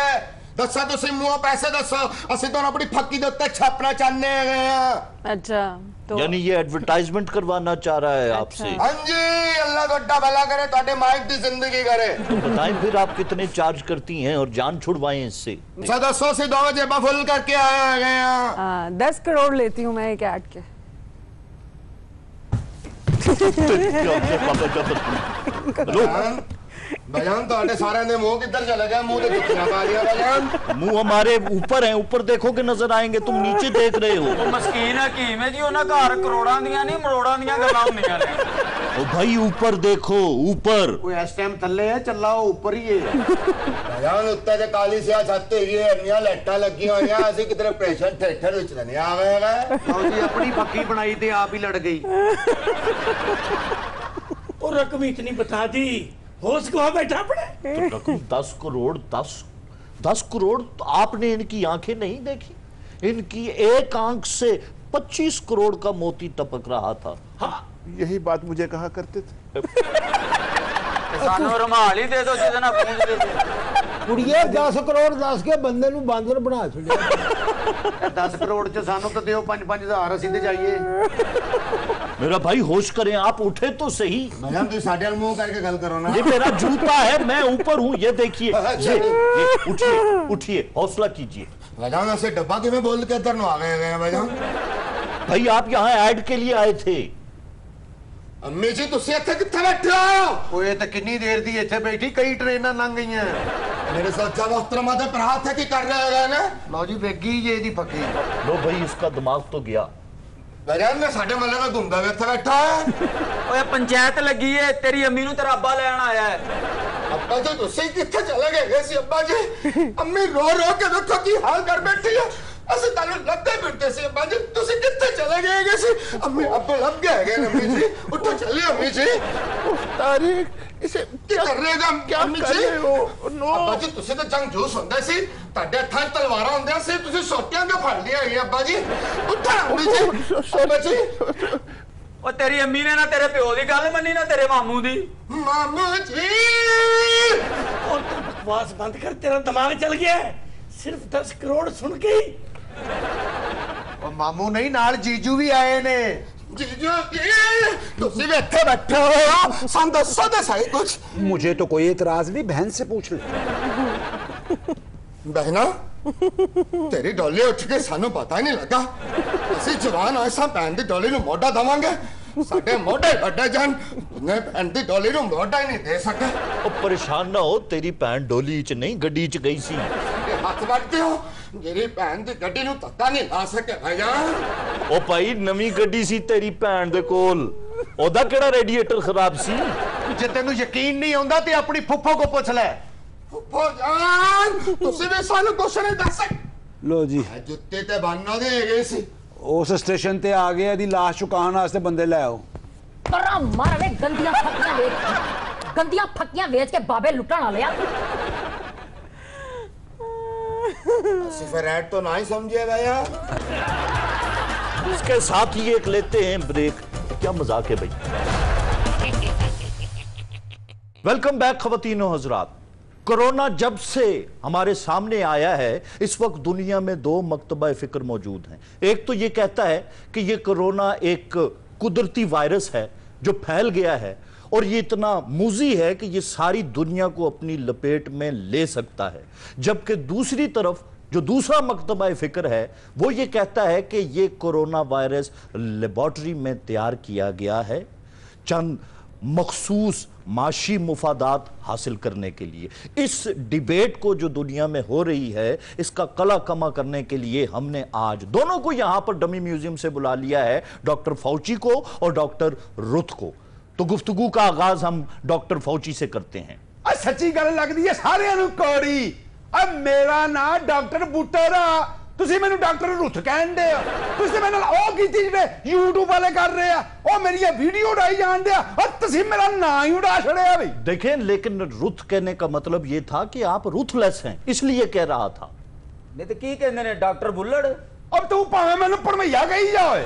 S7: ਦੱਸੋ ਤੁਸੀਂ ਮੂੰਹ ਪੈਸੇ ਦੱਸੋ, ਅਸੀਂ ਤੁਹਾਨੂੰ ਆਪਣੀ ਫੱਕੀ ਦੇ ਉੱਤੇ ਛਾਪਣਾ ਚਾਹੁੰਦੇ ਹੈਗੇ ਆ।
S2: अच्छा तो
S1: यानी ये एडवर्टाइजमेंट करवाना चाह रहा है आपसे?
S7: हाँ जी, अल्लाह ਤੁਹਾਡਾ ਭਲਾ करे, ਤੁਹਾਡੇ माइक ਦੀ जिंदगी करे।
S1: तो बताएं फिर आप कितने चार्ज करती हैं और जान छुड़वाएं इससे।
S7: सदस्यों से 2 जेबा फुल करके आए गए हैं।
S2: 10 करोड़ लेती हूँ मैं एक ऐड के।
S7: बजान ਤੁਹਾਡੇ ਸਾਰਿਆਂ ਦੇ ਮੂੰਹ ਕਿੱਧਰ ਚਲੇ ਗਏ? ਮੂੰਹ ਤੇ ਚੁੱਕੀਆਂ ਪਾ ਲਿਆ बजान।
S1: मुंह हमारे ऊपर है, ऊपर देखोगे नजर आएंगे, तुम नीचे देख रहे हो।
S6: ਉਹ ਮਸਕੀਨ ਹਕੀਮ ਹੈ ਜੀ, ਉਹਨਾਂ ਘਰ ਕਰੋੜਾਂ ਦੀਆਂ ਨਹੀਂ ਮਰੋੜਾਂ ਦੀਆਂ ਗੱਲਾਂ ਹੁੰਦੀਆਂ ਨੇ।
S1: ओ भाई ऊपर देखो, ऊपर।
S3: ਕੋਈ ਇਸ ਟਾਈਮ ਥੱਲੇ ਹੈ, ਚੱਲਾ ਉਹ ਉੱਪਰ ਹੀ ਹੈ।
S7: ਬਜਾਨ ਉੱਤੇ ਤੇ ਕਾਲੀ ਸਿਆ ਛੱਤ ਹੈਗੀ ਹੈ, ਇੰਨੀਆਂ ਲਾਈਟਾਂ ਲੱਗੀਆਂ ਹੋਈਆਂ, ਅਸੀਂ ਕਿਧਰੇ ਪ੍ਰੈਸ਼ਰ ਥੀਏਟਰ ਵਿੱਚ ਨਹੀਂ ਆ ਗਏ ਨੇ।
S3: ਲਓ ਜੀ ਆਪਣੀ ਫੱਕੀ ਬਣਾਈ ਤੇ ਆਪ ਹੀ ਲੜ ਗਈ।
S8: और रकम इतनी बता दी, होश को बैठा पड़े।
S1: तो रकम 10 करोड़, 10 करोड़। तो आपने इनकी आंखें नहीं देखी? इनकी एक आंख से 25 करोड़ का मोती टपक रहा था।
S4: हाँ, यही बात मुझे कहा करते थे।
S6: ਸਾਨੂੰ ਰੁਮਾਲ ਹੀ ਦੇ ਦਿਓ ਜਿਹਦੇ ਨਾਲ ਪੂੰਝ ਦੇ ਦਿਓ।
S9: ਕੁੜੀਏ 10 ਕਰੋੜ ਦੱਸ ਕੇ ਬੰਦੇ ਨੂੰ ਬਾਂਦਰ ਬਣਾ ਛੱਡਿਆ।
S3: 10 ਕਰੋੜ ਚ ਸਾਨੂੰ ਤਾਂ ਦਿਓ 5-5 ਅਸੀਂ ਤੇ ਜਾਈਏ।
S1: मेरा भाई होश करें, आप उठे तो सही।
S7: बजान ਤੁਸੀਂ ਸਾਡੇ ਨਾਲ ਮੂੰਹ ਕਰਕੇ ਗੱਲ ਕਰੋ ਨਾ।
S1: ये मेरा जूता है, मैं ऊपर हूँ, ये देखिए। ये उठिए, उठिए, हौसला कीजिए।
S7: बजान ऐसे डब्बा किਵੇਂ बोल के इधर आ गए हैं बजान?
S1: भाई आप यहाँ ऐड के लिए आए थे।
S7: ਅੰਮੀ ਜੀ ਤੁਸੀਂ ਇੱਥੇ ਕਿੱਥੇ ਬੈਠੇ ਹੋ?
S3: ਓਏ ਤਾਂ ਕਿੰਨੀ ਦੇਰ ਦੀ ਇੱਥੇ ਬੈਠੀ, ਕਈ ਟ੍ਰੇਨਾਂ ਲੰਘ ਗਈਆਂ।
S7: ਮੇਰੇ ਸੋਚਾ ਮੁਹਤਰਮਾ ਦੇ ਭਰਾ ਇੱਥੇ ਕੀ ਕਰ ਰਹੇ ਹੈਗੇ ਨੇ?
S3: ਲਓ ਜੀ ਵੇਗੀ ਜੇ ਇਹਦੀ ਫੱਕੀ।
S1: लो भाई इसका दिमाग तो गया।
S7: ਬਜਾਨ ਮੈਂ ਸਾਡੇ ਮੱਲੇ ਦਾ ਘੁੰਮਦਾ ਵੇ ਇੱਥੇ ਬੈਠਾ ਹੈ।
S6: ਓਏ ਪੰਚਾਇਤ ਲੱਗੀ ਏ, ਤੇਰੀ ਅੰਮੀ ਨੂੰ ਤੇਰਾ ਅੱਬਾ ਲੈਣ ਆਇਆ ਹੈ।
S7: ਅੱਬਾ ਜੀ ਤੁਸੀਂ ਕਿੱਥੇ ਚਲੇ ਗਏ ਸੀ ਅੱਬਾ ਜੀ? ਅੰਮੀ ਰੋ ਰੋ ਕੇ ਦੇਖੋ ਕੀ ਹਾਲ ਕਰ ਬੈਠੀ ਹੈ। ਅਸੀਂ ਤੁਹਾਨੂੰ ਲੱਭਦੇ ਫਿਰਦੇ ਸੀ ਅੱਬਾ ਜੀ, ਤੁਸੀਂ ਕਿੱਥੇ ਚਲੇ ਗਏ ਸੀ? ਅੰਮੀ ਅੱਬਾ ਲੱਭ ਗਏ ਨੇ ਅੰਮੀ ਜੀ, ਉੱਠੋ ਚੱਲੀਏ ਅੰਮੀ ਜੀ।
S4: तारिक, इसे
S7: ਕੀ ਕਰ ਰਹੇ ਹੋ
S4: क्या
S7: ਅੰਮੀ
S4: कर
S7: ਜੀ?
S4: रहे हो? नो।
S7: ਅੱਬਾ ਜੀ ਤੁਸੀਂ ਤਾਂ ਜੰਗ ਜੂਸ ਹੁੰਦੇ ਸੀ, ਤੁਹਾਡੇ ਹੱਥਾਂ 'ਚ ਤਲਵਾਰਾਂ ਹੁੰਦੀਆਂ ਸੀ, ਤੁਸੀਂ ਸੋਟੀਆਂ ਕਿਉਂ ਫੜ ਲਈਆਂ ਹੈਗੀਆਂ ਅੱਬਾ ਜੀ? ਉੱਠੋ ਅੰਮੀ ਜੀ, ਅੱਬਾ ਜੀ।
S6: ਉਹ ਤੇਰੀ ਅੰਮੀ ਨੇ ਨਾ ਤੇਰੇ ਪਿਓ ਦੀ ਗੱਲ ਮੰਨੀ ਨਾ ਤੇਰੇ ਮਾਮੂ ਦੀ।
S7: ਮਾਮੂ ਜੀ
S8: और तो बकवास बंद कर, तेरा दिमाग चल गया है। सिर्फ 10 करोड़ सुन के ही।
S3: ਉਹ ਮਾਮੂ ਨਹੀਂ, ਨਾਲ ਜੀਜੂ ਵੀ ਆਏ ਨੇ।
S7: जीजू जी ਤੁਸੀਂ ਵੀ ਇੱਥੇ ਬੈਠੇ ਹੋਏ ਹੋ, ਸਾਨੂੰ ਦੱਸੋ ਤਾਂ ਸਹੀ ਕੁਛ।
S3: मुझे तो कोई एतराज नहीं, बहन से पूछ ले।
S7: बहना तेरी डोली ਉੱਠ ਕੇ ਸਾਨੂੰ ਪਤਾ ਹੀ ਨਹੀਂ ਲੱਗਾ। ਅਸੀਂ ਜਵਾਨ ਹੋਏ ਸਾਂ, ਭੈਣ ਦੀ ਡੋਲੀ ਨੂੰ ਮੋਢਾ ਦੇਵਾਂਗੇ। ਸਾਡੇ ਮੋਢੇ ਵੱਡੇ ਜਾਨ ਨੇ ਭੈਣ ਦੀ ਡੋਲੀ ਨੂੰ ਮੋਢਾ ਹੀ ਨਹੀਂ ਦੇ ਸਕੇ।
S1: ਉਹ ਪਰੇਸ਼ਾਨ ਨਾ ਹੋ, ਤੇਰੀ ਭੈਣ ਡੋਲੀ 'ਚ ਨਹੀਂ ਗੱਡੀ 'ਚ ਗਈ ਸੀ।
S7: ਹੱਥ ਵੱਟਦੇ ਹੋ, ਮੇਰੀ ਭੈਣ ਦੀ ਗੱਡੀ ਨੂੰ ਧੱਕਾ ਨਹੀਂ ਲਾ ਸਕੇ ਭਈਆ।
S1: ਉਹ ਭਾਈ ਨਵੀਂ ਗੱਡੀ ਸੀ ਤੇਰੀ ਭੈਣ ਦੇ ਕੋਲ, ਉਹਦਾ ਕਿਹੜਾ ਰੇਡੀਏਟਰ ਖਰਾਬ ਸੀ?
S3: ਜੇ ਤੈਨੂੰ ਯਕੀਨ ਨਹੀਂ ਆਉਂਦਾ ਤੇ ਆਪਣੀ ਫੁੱਫੋ ਕੋ ਪੁੱਛ ਲੈ।
S7: ਫੁੱਫੋ ਜਾਨ ਤੁਸੀਂ ਵੀ ਸਾਨੂੰ ਕੁਛ ਨਹੀਂ ਦੱਸ ਸਕਦੇ।
S3: लो जी
S7: ਜੁੱਤੇ ਤੇ ਬੰਨੋ ਦੇ ਹੈਗੇ ਸੀ।
S3: उस स्टेशन ते आ गया, दी लाश चुकान वास्ते बंदे ले आओ।
S5: ਪਰਾਂ ਮਾਰ ਵੇ ਗੰਦੀਆਂ ਫੱਕੀਆਂ ਵੇਚ, ਗੰਦੀਆਂ ਫੱਕੀਆਂ ਵੇਚ ਕੇ ਬਾਬੇ ਲੁੱਟਣ ਵਾਲਿਆ।
S7: ਅਸੀਂ ਫਿਰ ਐਡ ਤੋਂ ਨਾ ਹੀ ਸਮਝੇ ਭਈਆ।
S1: इसके साथ ही एक लेते हैं ब्रेक। क्या मजाक है भाई। वेलकम बैक खवातीनो हजरात। कोरोना जब से हमारे सामने आया है, इस वक्त दुनिया में दो मकतबा फिक्र मौजूद हैं। एक तो ये कहता है कि ये कोरोना एक कुदरती वायरस है जो फैल गया है और ये इतना मूजी है कि ये सारी दुनिया को अपनी लपेट में ले सकता है, जबकि दूसरी तरफ जो दूसरा मकतबा फिक्र है वो ये कहता है कि ये कोरोना वायरस लेबॉर्ट्री में तैयार किया गया है चंद मखसूस माशी मुफादात हासिल करने के लिए। इस डिबेट को जो दुनिया में हो रही है, इसका कला कमा करने के लिए हमने आज दोनों को यहां पर डमी म्यूजियम से बुला लिया है, डॉक्टर फौची को और डॉक्टर रुथ को। तो गुफ्तगू का आगाज हम डॉक्टर फौची से करते हैं।
S3: सच्ची गल लगदी है सारियां नूं कौड़ी। अब मेरा ना डॉक्टर बूटर आ, ਤੁਸੀਂ ਮੈਨੂੰ ਡਾਕਟਰ ਰੁੱਥ ਕਹਿੰਦੇ ਆ। ਤੁਸੀਂ ਮੈਨੂੰ ਉਹ ਕੀਤੀ ਜਿਹੜੇ YouTube ਵਾਲੇ ਕਰ ਰਹੇ ਆ, ਉਹ ਮੇਰੀਆਂ ਵੀਡੀਓ ਉਡਾਈ ਜਾਂਦੇ ਆ, ਔਰ ਤੁਸੀਂ ਮੇਰਾ ਨਾਂ ਹੀ ਉਡਾ ਛੜਿਆ ਬਈ।
S1: देखें, लेकिन रुथ कहने का मतलब ये था कि आप रुथलेस हैं, इसलिए कह रहा था।
S6: नहीं तो की कहते ने डॉक्टर बुल्लड़।
S3: अब तू भाਵੇਂ ਮੈਨੂੰ ਭਰਮਈਆ ਕਹੀ ਜਾ ਓਏ।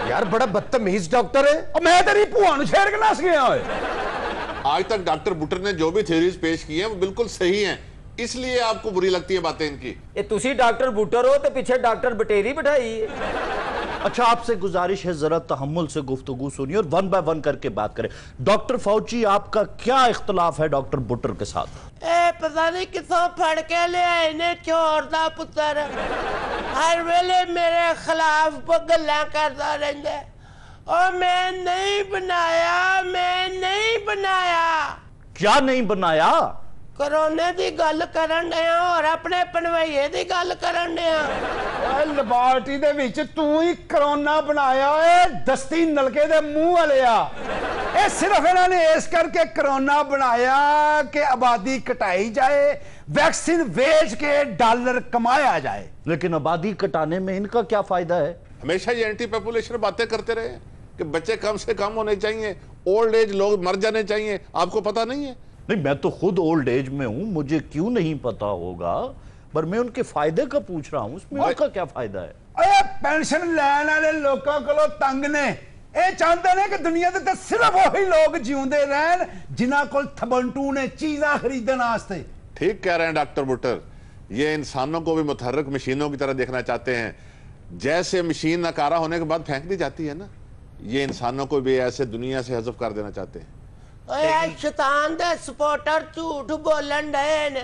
S7: यार बड़ा बदतमीज डॉक्टर है।
S3: और मैं तेरी भूआ ਨੂੰ ਛੇੜ ਕੇ ਨਸ ਗਿਆ ਓਏ।
S4: आज तक डॉक्टर बुटर ने जो भी थ्योरीज पेश की हैं वो बिल्कुल सही हैं, इसलिए आपको बुरी लगती है बातें इनकी।
S6: ये तुसी डॉक्टर बूटर हो तो पीछे डॉक्टर बटेरी बिठाई।
S1: अच्छा, आपसे गुजारिश है जरा तहम्मुल से गुफ्तगू सुनिए और वन बाय वन करके बात करें। डॉक्टर फौची, आपका क्या इख्तलाफ है डॉक्टर बुटर के साथ?
S10: पता नहीं कितों फड़ के ले आए ने चोर दा पुत्र, हर वेले मेरे खिलाफ गल्लां करदा रहिंदा। और मैं नहीं बनाया, मैं नहीं बनाया।
S1: क्या नहीं बनाया?
S10: कोरोना दी गल करन डया और अपने पनवैये दी गल करन डया।
S3: ਓਏ ਲੈਬਾਰਟਰੀ ਦੇ ਵਿੱਚ ਤੂੰ ਹੀ ਕਰੋਨਾ ਬਣਾਇਆ ਓਏ, ਦਸਤੀ ਨਲਕੇ ਦੇ ਮੂੰਹ ਵਾਲਿਆ। ਇਹ ਸਿਰਫ ਇਹਨਾਂ ਨੇ ਇਸ ਕਰਕੇ ਕਰੋਨਾ ਬਣਾਇਆ ਕਿ ਆਬਾਦੀ ਘਟਾਈ ਜਾਏ, वैक्सीन बेच के डॉलर कमाया जाए।
S1: लेकिन आबादी घटाने में इनका क्या फायदा है?
S4: हमेशा ये एंटी पॉपुलेशन बातें करते रहे कि बच्चे कम से कम होने चाहिए, ओल्ड एज लोग मर जाने चाहिए। आपको पता नहीं है?
S1: नहीं, मैं तो खुद ओल्ड एज में हूं, मुझे क्यों नहीं पता होगा, पर मैं उनके फायदे का पूछ रहा हूं। उसमें उनका क्या फायदा है?
S3: अरे पेंशन लैन वाले लोगों को तंग ने, ये चाहते ने कि दुनिया दे सिर्फ वही लोग जीउंदे रहन जिन्हां कोल थबंटू ने चीज़ां खरीदने वास्ते।
S4: ठीक कह रहे हैं डॉक्टर बुटर, ये इंसानों को भी मुतहर्रिक मशीनों की तरह देखना चाहते हैं। जैसे मशीन नकारा होने के बाद फेंक दी जाती है ना, ये इंसानों को भी ऐसे दुनिया से हज़फ कर देना चाहते हैं।
S10: शैतान दे सपोर्टर झूठ बोलन डे ने।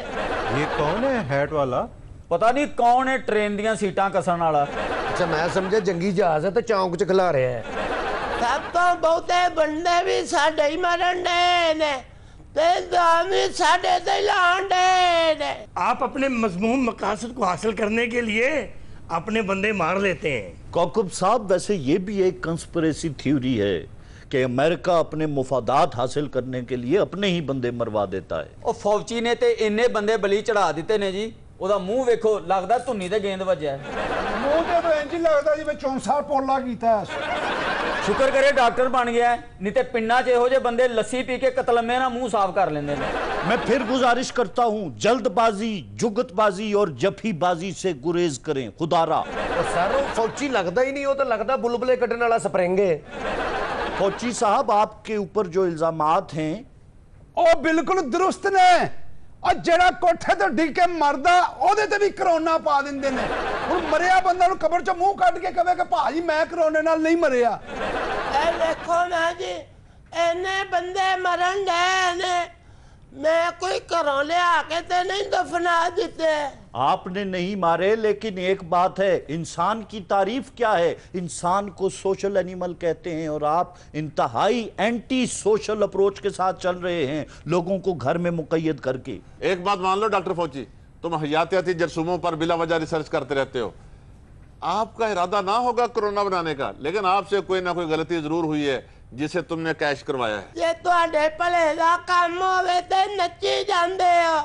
S11: ये कौन है हैट वाला?
S6: पता नहीं कौन है ट्रेन दियां सीटां कसन वाला।
S7: अच्छा, मैं समझा जंगी जहाज है तो चौंक च खिला रहे हैं।
S10: सब तो बहुते बंदे भी साडे ही मरन डे ने, ते दाम भी साडे ते लान डे ने।
S8: आप अपने मजमूम मकासद को हासिल करने के लिए अपने बंदे मार लेते हैं।
S1: कौकब साहब, वैसे ये भी एक कंस्पिरेसी थ्योरी है कि अमेरिका अपने मुफादात हासिल करने के लिए अपने ही बंदे मरवा देता है।
S6: और फौजी ने ते इन्ने बंदे बली चढ़ा दिते ने जी, ओदा मुंह वेखो, लगदा धुन्नी ते गेंद वज्जा है।
S3: मुंह ते तो इंज लगदा जिवें चौंसा पोला कीता है।
S6: शुक्र करे डॉक्टर बन गया है, नहीं ते पिंडा च इहो जे बंदे लस्सी पी के कतलमे ना मुंह साफ कर लेंदे ने।
S1: मैं फिर गुजारिश करता हूं, जल्दबाजी, जुगतबाजी और जफीबाजी से गुरेज करें खुदारा।
S7: सर फौजी लगता ही नहीं, हो तो लगता बुलबुले कटने वाला स्प्रिंग है।
S1: फौजी साहब, आपके ऊपर जो इल्जामात हैं
S3: ਉਹ ਬਿਲਕੁਲ ਦਰੁਸਤ ਨੇ। और ਜਿਹੜਾ ਕੋਠੇ ਤੋਂ ਡਿੱਗ ਕੇ ਮਰਦਾ ਉਹਦੇ ਤੇ ਵੀ ਕਰੋਨਾ ਪਾ ਦਿੰਦੇ ਨੇ। ਹੁਣ ਮਰਿਆ ਬੰਦਾ ਨੂੰ ਕਬਰ ਚੋਂ ਮੂੰਹ ਕੱਢ ਕੇ ਕਹੇ ਕਿ ਭਾਜੀ ਮੈਂ ਕਰੋਨੇ ਨਾਲ ਨਹੀਂ ਮਰਿਆ।
S10: ਇਹ ਵੇਖੋ ਨਾ ਜੀ, ਇੰਨੇ ਬੰਦੇ ਮਰਨ ਡਏ ਨੇ, मैं कोई घरों लिया के ते नहीं दफना देते।
S1: आपने नहीं मारे, लेकिन एक बात है, इंसान की तारीफ क्या है? इंसान को सोशल एनिमल कहते हैं और आप इंतहाई एंटी सोशल अप्रोच के साथ चल रहे हैं, लोगों को घर में मुक़य्यद करके।
S4: एक बात मान लो डॉक्टर फौजी, तुम हयातियाती जरसूमों पर बिला वजह रिसर्च करते रहते हो। आपका इरादा ना होगा कोरोना बनाने का, लेकिन आपसे कोई ना कोई गलती जरूर हुई है जिसे तुमने कैश करवाया है।
S10: जे तुहाडे भले दा काम होवे ते नच्ची जांदे हो,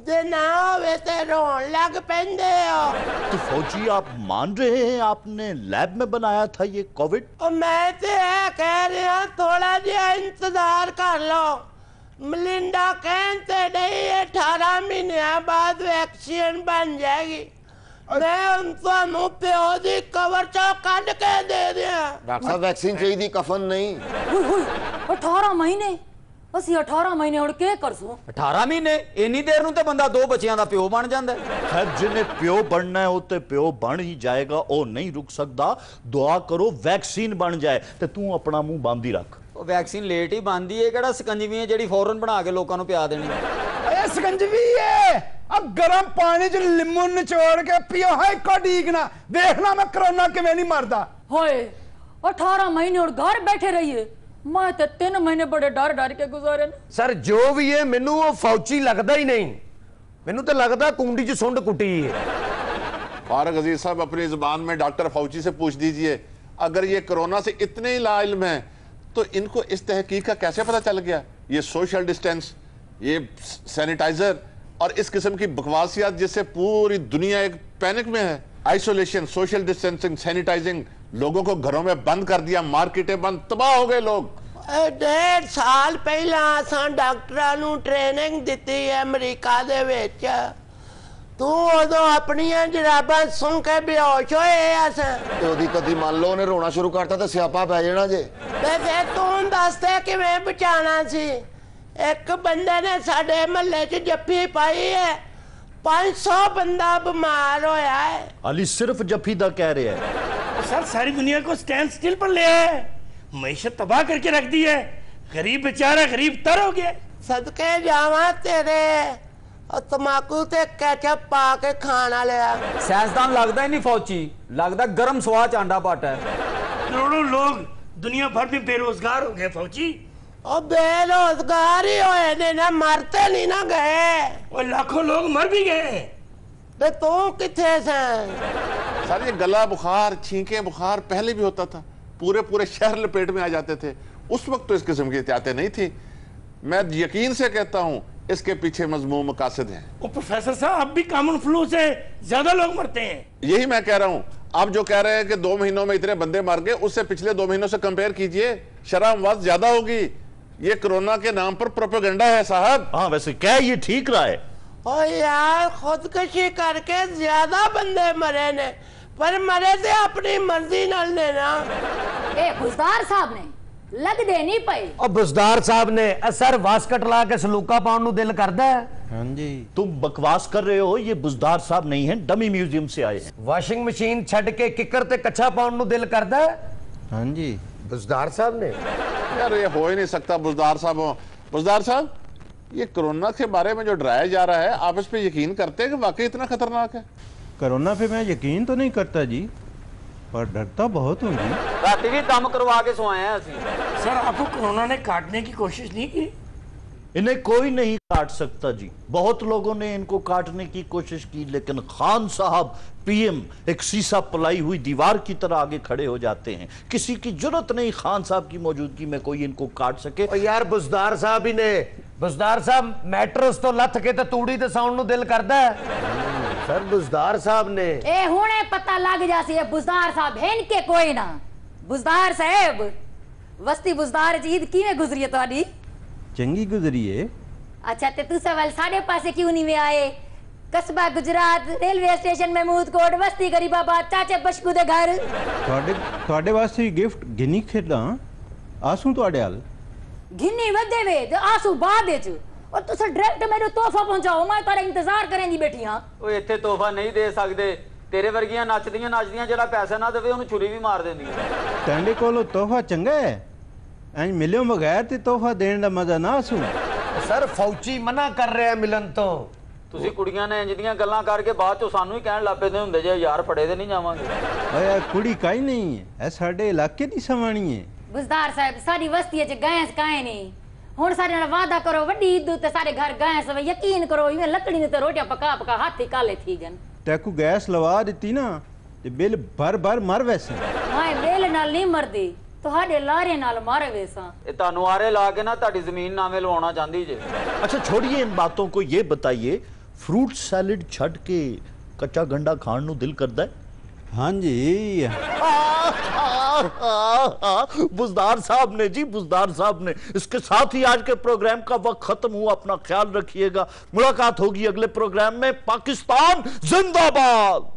S10: जे ना होवे ते रोण लग पैंदे हो।
S1: तो फौजी, आप मान रहे हैं आपने लैब में बनाया था ये कोविड?
S10: और मैं ते कह रहा थोड़ा जिहा इंतजार कर लो। मलिंडा कहते नहीं 18 महीने बाद वैक्सीन बन जाएगी। मैं ਤੁਹਾਨੂੰ ਪਿਓ ਦੀ ਕਵਰ ਚੋਂ ਕੱਢ ਕੇ ਦੇ ਦਿਆਂ।
S7: डॉक्टर साहब वैक्सीन चाहिए कफन नहीं।
S5: 18 ਮਹੀਨੇ ਅਸੀਂ 18 ਮਹੀਨੇ ਹੁਣ ਕੀ ਕਰਸੂ?
S6: 18 ਮਹੀਨੇ ਇੰਨੀ ਦੇਰ ਨੂੰ ਤੇ ਬੰਦਾ 2 ਬੱਚਿਆਂ ਦਾ ਪਿਓ ਬਣ ਜਾਂਦਾ ਹੈ।
S1: खैर जिन्हें प्यो बनना है उत्ते प्यो बन ही जाएगा, ओ नहीं रुक सकता। दुआ करो वैक्सीन बन जाए ते तू अपना मुंह बंद ही रख।
S6: ਉਹ ਵੈਕਸੀਨ ਲੇਟ ਹੀ ਬਣਦੀ ਏ, ਕਿਹੜਾ ਸਕੰਜਵੀ ਹੈ ਜਿਹੜੀ ਫੌਰਨ ਬਣਾ ਕੇ ਲੋਕਾਂ ਨੂੰ ਪਿਆ ਦੇਣੀ।
S3: ਇਹ ਸਕੰਜਵੀ ਏ, ਆ ਗਰਮ ਪਾਣੀ 'ਚ ਲਿੰਬੂ ਨਿਚੋੜ ਕੇ ਪੀਓ। ਹਾਏ ਕੋ ਡੀਕਣਾ ਦੇਖਣਾ ਮੈਂ ਕਰੋਨਾ ਕਿਵੇਂ ਨਹੀਂ ਮਰਦਾ।
S5: ਹੋਏ 18 ਮਹੀਨੇ ਹੁਣ ਘਰ ਬੈਠੇ ਰਹੀਏ, ਮੈਂ ਤੇ 3 ਮਹੀਨੇ ਬੜੇ ਡਰ ਡਰ ਕੇ ਗੁਜ਼ਾਰੇ ਨੇ।
S12: ਸਰ ਜੋ ਵੀ ਹੈ ਮੈਨੂੰ ਉਹ ਫੌਜੀ ਲੱਗਦਾ ਹੀ ਨਹੀਂ, ਮੈਨੂੰ ਤਾਂ ਲੱਗਦਾ ਕੁੰਡੀ 'ਚ ਸੁੰਡ ਕੁੱਟੀ ਹੈ।
S4: फारूक अजीज साहब अपनी जुबान में डॉक्टर फौजी से पूछ दीजिए, अगर ये कोरोना से इतने ही लाइल्म हैं तो इनको इस तहकीक का कैसे पता चल गया? ये सोशल डिस्टेंस, ये सैनिटाइजर और इस किस्म की बकवासियात जिससे पूरी दुनिया एक पैनिक में है। आइसोलेशन, सोशल डिस्टेंसिंग, सैनिटाइजिंग, लोगों को घरों में बंद कर दिया, मार्केटें बंद, तबाह हो गए लोग।
S10: 1.5 ਸਾਲ ਪਹਿਲਾਂ ਅਸਾਂ ਡਾਕਟਰਾਂ ਨੂੰ ਟ੍ਰੇਨਿੰਗ ਦਿੱਤੀ ਹੈ ਅਮਰੀਕਾ ਦੇ ਵਿੱਚ। ਤੂੰ ਉਦੋਂ ਆਪਣੀਆਂ ਜਰਾਬਾਂ ਸੁਣ ਕੇ ਬੇਹੋਸ਼ ਹੋਏ ਅਸਾਂ।
S7: ਤੇ ਉਹਦੀ ਕਦੀ ਮੰਨ ਲਓ ਉਹਨੇ ਰੋਣਾ ਸ਼ੁਰੂ ਕਰਤਾ ਤੇ ਸਿਆਪਾ ਪੈ ਜਾਣਾ ਜੇ।
S10: ਤੇ ਫਿਰ ਤੂੰ ਦੱਸ ਤੇ ਕਿਵੇਂ ਬਚਾਣਾ ਸੀ? ਇੱਕ ਬੰਦੇ ਨੇ ਸਾਡੇ ਮਹੱਲੇ 'ਚ ਜੱਫੀ ਪਾਈ ਹੈ, 500 ਬੰਦਾ ਬਿਮਾਰ ਹੋਇਆ ਹੈ।
S1: अली सिर्फ जफी दा कह रहे हैं।
S8: सर सारी दुनिया को स्टैंड स्टिल पर ले आया है, मईशत तबाह करके रख दी है, गरीब बेचारा गरीब तर हो गया।
S10: सदके जावा तेरे तमाकू ते केचप पा के खाना लिया।
S6: ਸਾਇੰਸਦਾਨ ਲੱਗਦਾ ਹੀ ਨਹੀਂ ਫੌਜੀ, ਲੱਗਦਾ ਗਰਮ ਸਵਾਹ ਚ ਆਂਡਾ ਪਾਟਾ ਹੈ।
S8: करोड़ों लोग दुनिया भर में बेरोजगार हो गए फौजी।
S10: और बेरोजगार ही होए ने ना, मरते नहीं ना गए।
S8: और लाखों लोग मर भी गए।
S10: ते तू किथे से?
S4: सर ये गला बुखार, छींके बुखार पहले भी होता था, पूरे पूरे शहर लपेट में आ जाते थे। उस वक्त तो इस किस्म की एहतियातें नहीं थी। मैं यकीन से कहता हूँ इसके पीछे मजमूम मकासद हैं।
S8: और प्रोफेसर साहब अब भी कॉमन फ्लू से ज्यादा लोग मरते हैं।
S4: यही मैं कह रहा हूँ, आप जो कह रहे हैं कि 2 महीनों में इतने बंदे मर गए, उससे पिछले 2 महीनों से कंपेयर कीजिए, शरह अमवात ज्यादा होगी। ये कोरोना के नाम पर प्रोपेगेंडा है साहब।
S1: हाँ वैसे क्या ये ठीक रहा है?
S10: ओ यार खुदकशी करके ज्यादा बंदे मरे ने, पर मरे थे अपनी मर्जी नाल ने ना।
S5: ए बुजदार साहब ने लगदे नहीं पए।
S12: और बुजदार साहब ने असर वास्कट ला के सलूका पाउन नु दिल करदा है।
S11: हाँ जी,
S1: तुम बकवास कर रहे हो, ये बुजदार साहब नहीं है, डमी म्यूजियम से आए हैं।
S12: वाशिंग मशीन छड़ के किकर ते कच्चा पाउन नु दिल करदा है।
S11: हाँ जी,
S12: बुजदार साहब ने।
S4: यार ये हो ही नहीं सकता बुजदार साहब हो। बुजदार साहब, ये कोरोना के बारे में जो डराया जा रहा है, आप इस पे यकीन करते हैं कि वाकई इतना खतरनाक है?
S11: कोरोना पे मैं यकीन तो नहीं करता जी, पर डरता बहुत हूँ जी।
S6: ਰਾਤੀ ਵੀ ਦਮ ਕਰਵਾ ਕੇ ਸੋਏ ਆ ਅਸੀਂ।
S8: सर आपको कोरोना ने काटने की कोशिश नहीं की?
S1: इन्हें कोई नहीं काट सकता जी। बहुत लोगों ने इनको काटने की कोशिश की, लेकिन खान साहब पीएम एक सीसा पलाई हुई दीवार की तरह आगे खड़े हो जाते हैं। किसी की जरूरत नहीं खान साहब की मौजूदगी में कोई इनको काट सके।
S12: और यार बुजदार साहब ही ने, बुजदार साहब मैट्रस तो लथ के ते तूड़ी ते साउंड नु दिल करदा है। सर बुजदार साहब ने।
S5: ए हुणे पता लग जासी है बुजदार साहब हैं के कोई ना। बुजदार साहब वस्ती बुजदार ईद किवें गुजरी है तुहाडी?
S11: चंगी गुजरी है।
S5: अच्छा ते तुसा वाल साडे पासे क्यों नहीं वे आए? कस्बा गुजरात रेलवे स्टेशन महमूद कोट वस्ती गरीबाबाद चाचे बशकू दे घर।
S11: ਤੁਹਾਡੇ ਵਾਸਤੇ ਵੀ ਗਿਫਟ ਗਿਨੀ ਖੇਡਾਂ ਆਸੂ ਤੁਹਾਡੇ ਹਾਲ
S5: घिन्नी वदे वे ते आंसू बाद विच। और तुसा डायरेक्ट मेरे तोहफा पहुंचाओ, मैं तारा इंतजार करें दी बैठी हां।
S6: ਉਹ ਇੱਥੇ ਤੋਹਫਾ ਨਹੀਂ ਦੇ ਸਕਦੇ। ਤੇਰੇ ਵਰਗੀਆਂ ਨੱਚਦੀਆਂ ਨੱਚਦੀਆਂ ਜਿਹੜਾ ਪੈਸਾ ਨਾ ਦੇਵੇ ਉਹਨੂੰ ਛੁਰੀ ਵੀ ਮਾਰ ਦਿੰਦੀਆਂ।
S11: ਤੁਹਾਡੇ ਕੋਲ ਤੋਹਫਾ ਚੰਗਾ ਹੈ, ਐਂ ਮਿਲਿਓ ਬਗੈਰ ਤੇ ਤੋਹਫਾ ਦੇਣ ਦਾ ਮਜ਼ਾ ਨਾ ਆਸੂ।
S12: सर फौजी मना कर रहे हैं मिलन तो।
S6: ਤੁਸੀਂ ਕੁੜੀਆਂ ਨੇ ਇੰਜ ਦੀਆਂ ਗੱਲਾਂ ਕਰਕੇ ਬਾਅਦ ਚੋਂ ਸਾਨੂੰ ਹੀ ਕਹਿਣ ਲੱਗ ਪੈਂਦੇ ਹੁੰਦੇ ਜੇ ਯਾਰ ਫੜੇ ਤੇ ਨਹੀਂ ਜਾਵਾਂਗੇ।
S11: ਓਏ ਕੁੜੀ ਕਾਈ ਨਹੀਂ ਹੈ, ਇਹ ਸਾਡੇ ਇਲਾਕੇ ਦੀ ਸਵਾਣੀ ਹੈ।
S5: बुजदार साहब साडी वस्ती च गैस काए नहीं। हुण साडे नाल वादा करो वड्डी ईद ते साडे घर गैस वे, यकीन करो इवें लकड़ी ते रोटियां पका पका हाथ ही काले थी गन।
S11: तैकू गैस लवा ਦਿੱਤੀ ਨਾ ਤੇ ਬਿੱਲ ਭਰ ਮਰ ਵੈਸੇ।
S5: मैं बेल नाल नहीं मरदी, ਤੁਹਾਡੇ ਲਾਰੇ ਨਾਲ ਮਾਰੇ ਵੇਸਾਂ।
S6: ਇਹ ਤੁਹਾਨੂੰ ਆਰੇ ਲਾ ਕੇ ਨਾ ਤੁਹਾਡੀ ਜ਼ਮੀਨ ਨਾਵੇਂ ਲਵਾਉਣਾ ਚਾਹੁੰਦੀ ਜੇ।
S1: अच्छा छोड़िए इन बातों को, ये बताइए फ्रूट सैलेड छट के कच्चा गंडा खाण नु दिल करदा है?
S11: हाँ जी।
S1: बुजदार साहब ने जी, बुजदार साहब ने। इसके साथ ही आज के प्रोग्राम का वक्त खत्म हुआ। अपना ख्याल रखिएगा। मुलाकात होगी अगले प्रोग्राम में। पाकिस्तान जिंदाबाद।